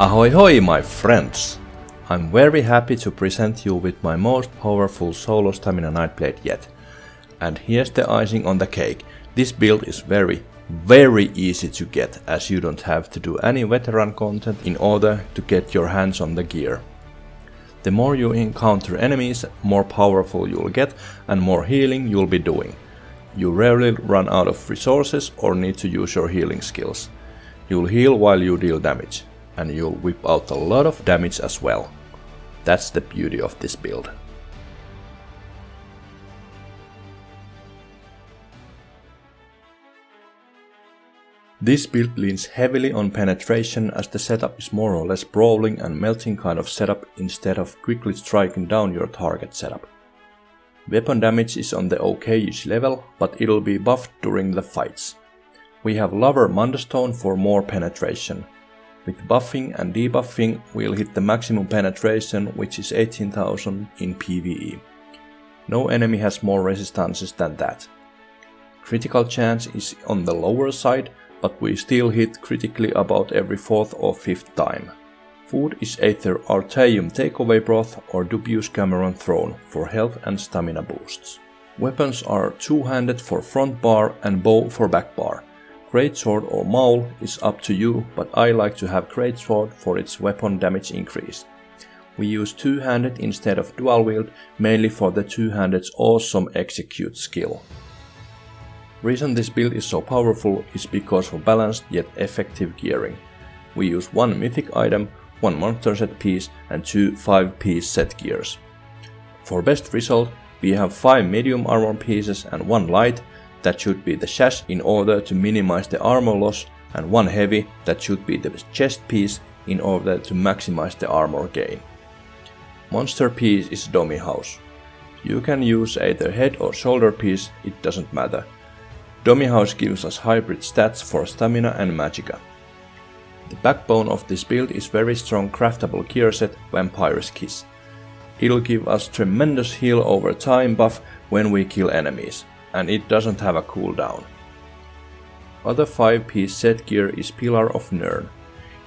Ahoy hoy my friends! I'm very happy to present you with my most powerful solo Stamina Nightblade yet. And here's the icing on the cake. This build is very easy to get, as you don't have to do any veteran content in order to get your hands on the gear. The more you encounter enemies, more powerful you'll get and more healing you'll be doing. You rarely run out of resources or need to use your healing skills. You'll heal while you deal damage, and you'll whip out a lot of damage as well. That's the beauty of this build. This build leans heavily on penetration, as the setup is more or less brawling and melting kind of setup instead of quickly striking down your target setup. Weapon damage is on the okayish level, but it'll be buffed during the fights. We have Lover Mandastone for more penetration. With buffing and debuffing, we'll hit the maximum penetration, which is 18,000 in PvE. No enemy has more resistances than that. Critical chance is on the lower side, but we still hit critically about every 4th or 5th time. Food is either Artaeum Takeaway Broth or Dubious Cameron Throne for health and stamina boosts. Weapons are two-handed for front bar and bow for back bar. Greatsword or maul is up to you, but I like to have Greatsword for its weapon damage increase. We use two-handed instead of dual wield, mainly for the two-handed's awesome execute skill. Reason this build is so powerful is because of balanced yet effective gearing. We use one mythic item, one monster set piece and two 5-piece set gears. For best result, we have 5 medium armor pieces and 1 light, that should be the sash in order to minimize the armor loss, and 1 heavy, that should be the chest piece in order to maximize the armor gain. Monster piece is dummy house. You can use either head or shoulder piece, it doesn't matter. Dummy house gives us hybrid stats for stamina and magicka. The backbone of this build is very strong craftable gear set Vampire's Kiss. It'll give us tremendous heal over time buff when we kill enemies, and it doesn't have a cooldown. Other 5-piece set gear is Pillar of Nirn.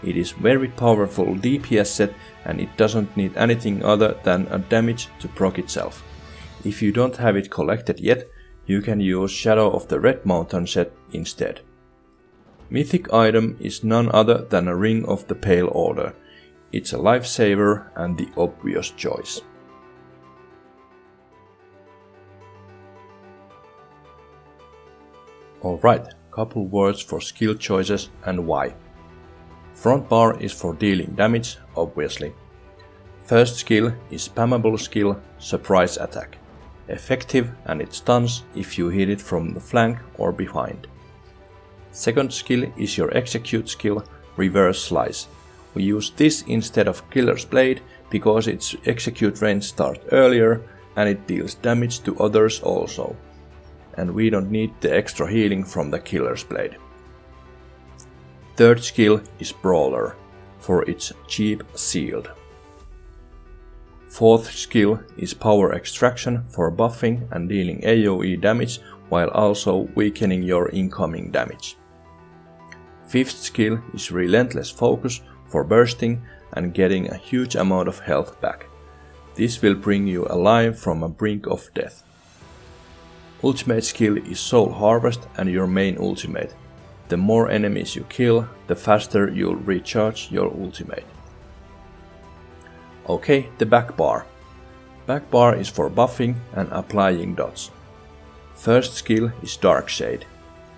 It is very powerful DPS set and it doesn't need anything other than a damage to proc itself. If you don't have it collected yet, you can use Shadow of the Red Mountain set instead. Mythic item is none other than a Ring of the Pale Order. It's a lifesaver and the obvious choice. Alright, couple words for skill choices and why. Front bar is for dealing damage, obviously. First skill is spammable skill, Surprise Attack. Effective and it stuns if you hit it from the flank or behind. Second skill is your execute skill, Reverse Slice. We use this instead of Killer's Blade because its execute range starts earlier and it deals damage to others also. And we don't need the extra healing from the Killer's Blade. Third skill is Brawler, for its cheap shield. Fourth skill is Power Extraction for buffing and dealing AoE damage while also weakening your incoming damage. Fifth skill is Relentless Focus for bursting and getting a huge amount of health back. This will bring you alive from a brink of death. Ultimate skill is Soul Harvest and your main ultimate. The more enemies you kill, the faster you'll recharge your ultimate. Okay, the back bar. Back bar is for buffing and applying dots. First skill is Dark Shade.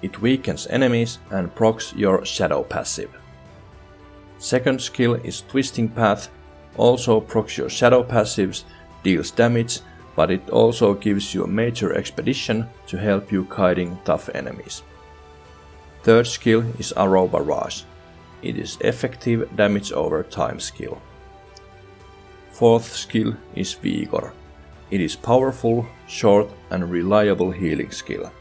It weakens enemies and procs your shadow passive. Second skill is Twisting Path, also procs your shadow passives, deals damage, but it also gives you a major expedition to help you kiting tough enemies. Third skill is Arrow Barrage. It is effective damage over time skill. Fourth skill is Vigor. It is powerful, short and reliable healing skill.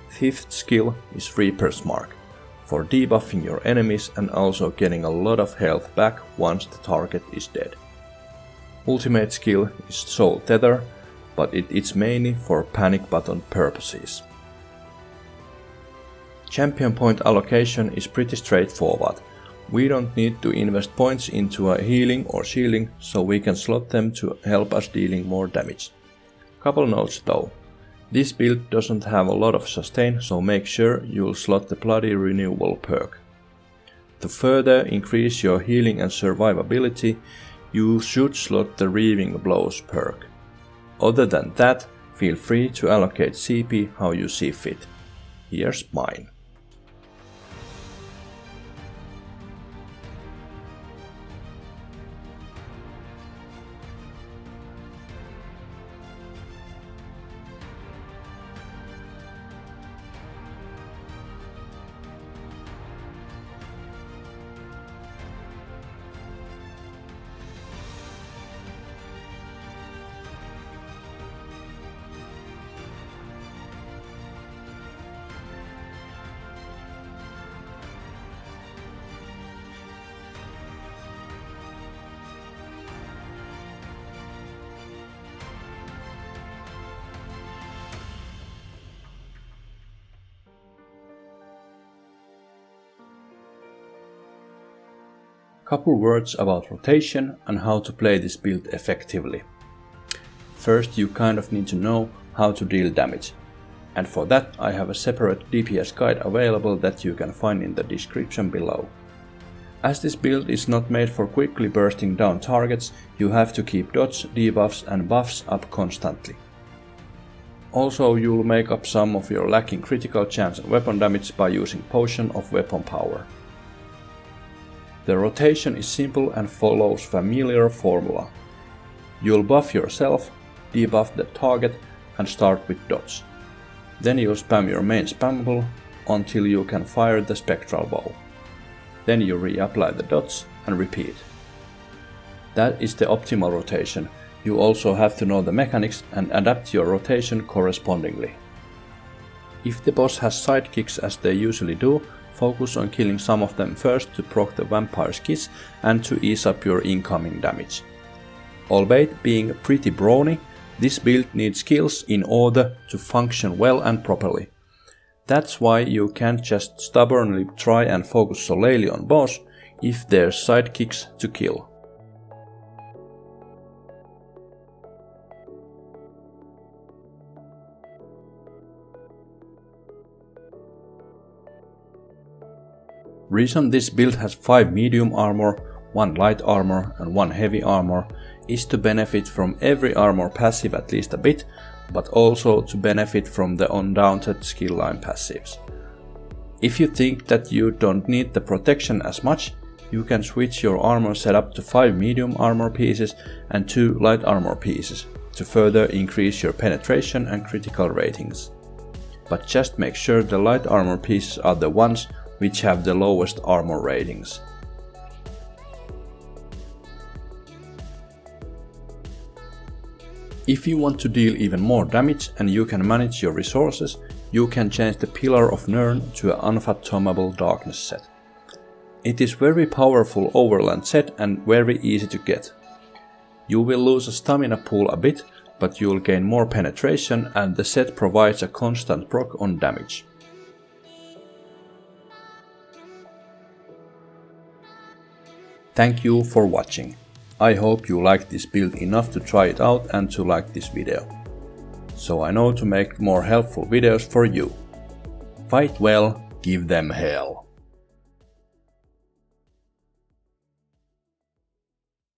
Fifth skill is Reaper's Mark, for debuffing your enemies and also getting a lot of health back once the target is dead. Ultimate skill is Soul Tether, but it's mainly for panic button purposes. Champion point allocation is pretty straightforward. We don't need to invest points into a healing or shielding, so we can slot them to help us dealing more damage. Couple notes though. This build doesn't have a lot of sustain, so make sure you'll slot the Bloody Renewal perk. To further increase your healing and survivability, you should slot the Reaving Blows perk. Other than that, feel free to allocate CP how you see fit. Here's mine. Couple words about rotation and how to play this build effectively. First, you kind of need to know how to deal damage, and for that I have a separate DPS guide available that you can find in the description below. As this build is not made for quickly bursting down targets, you have to keep dodge, debuffs and buffs up constantly. Also, you'll make up some of your lacking critical chance and weapon damage by using Potion of Weapon Power. The rotation is simple and follows familiar formula. You'll buff yourself, debuff the target and start with dodge. Then you'll spam your main spammable until you can fire the spectral bow. Then you reapply the dodge and repeat. That is the optimal rotation. You also have to know the mechanics and adapt your rotation correspondingly. If the boss has sidekicks as they usually do, focus on killing some of them first to proc the vampire's kiss and to ease up your incoming damage. Albeit being pretty brawny, this build needs skills in order to function well and properly. That's why you can't just stubbornly try and focus solely on boss if there's sidekicks to kill. Reason this build has 5 medium armor, 1 light armor and 1 heavy armor is to benefit from every armor passive at least a bit, but also to benefit from the undaunted skill line passives. If you think that you don't need the protection as much, you can switch your armor setup to 5 medium armor pieces and 2 light armor pieces to further increase your penetration and critical ratings. But just make sure the light armor pieces are the ones which have the lowest armor ratings. If you want to deal even more damage and you can manage your resources, you can change the Pillar of Nirn to an Unfathomable Darkness set. It is very powerful overland set and very easy to get. You will lose a stamina pool a bit, but you'll gain more penetration and the set provides a constant proc on damage. Thank you for watching. I hope you liked this build enough to try it out and to like this video. So I know to make more helpful videos for you. Fight well, give them hell.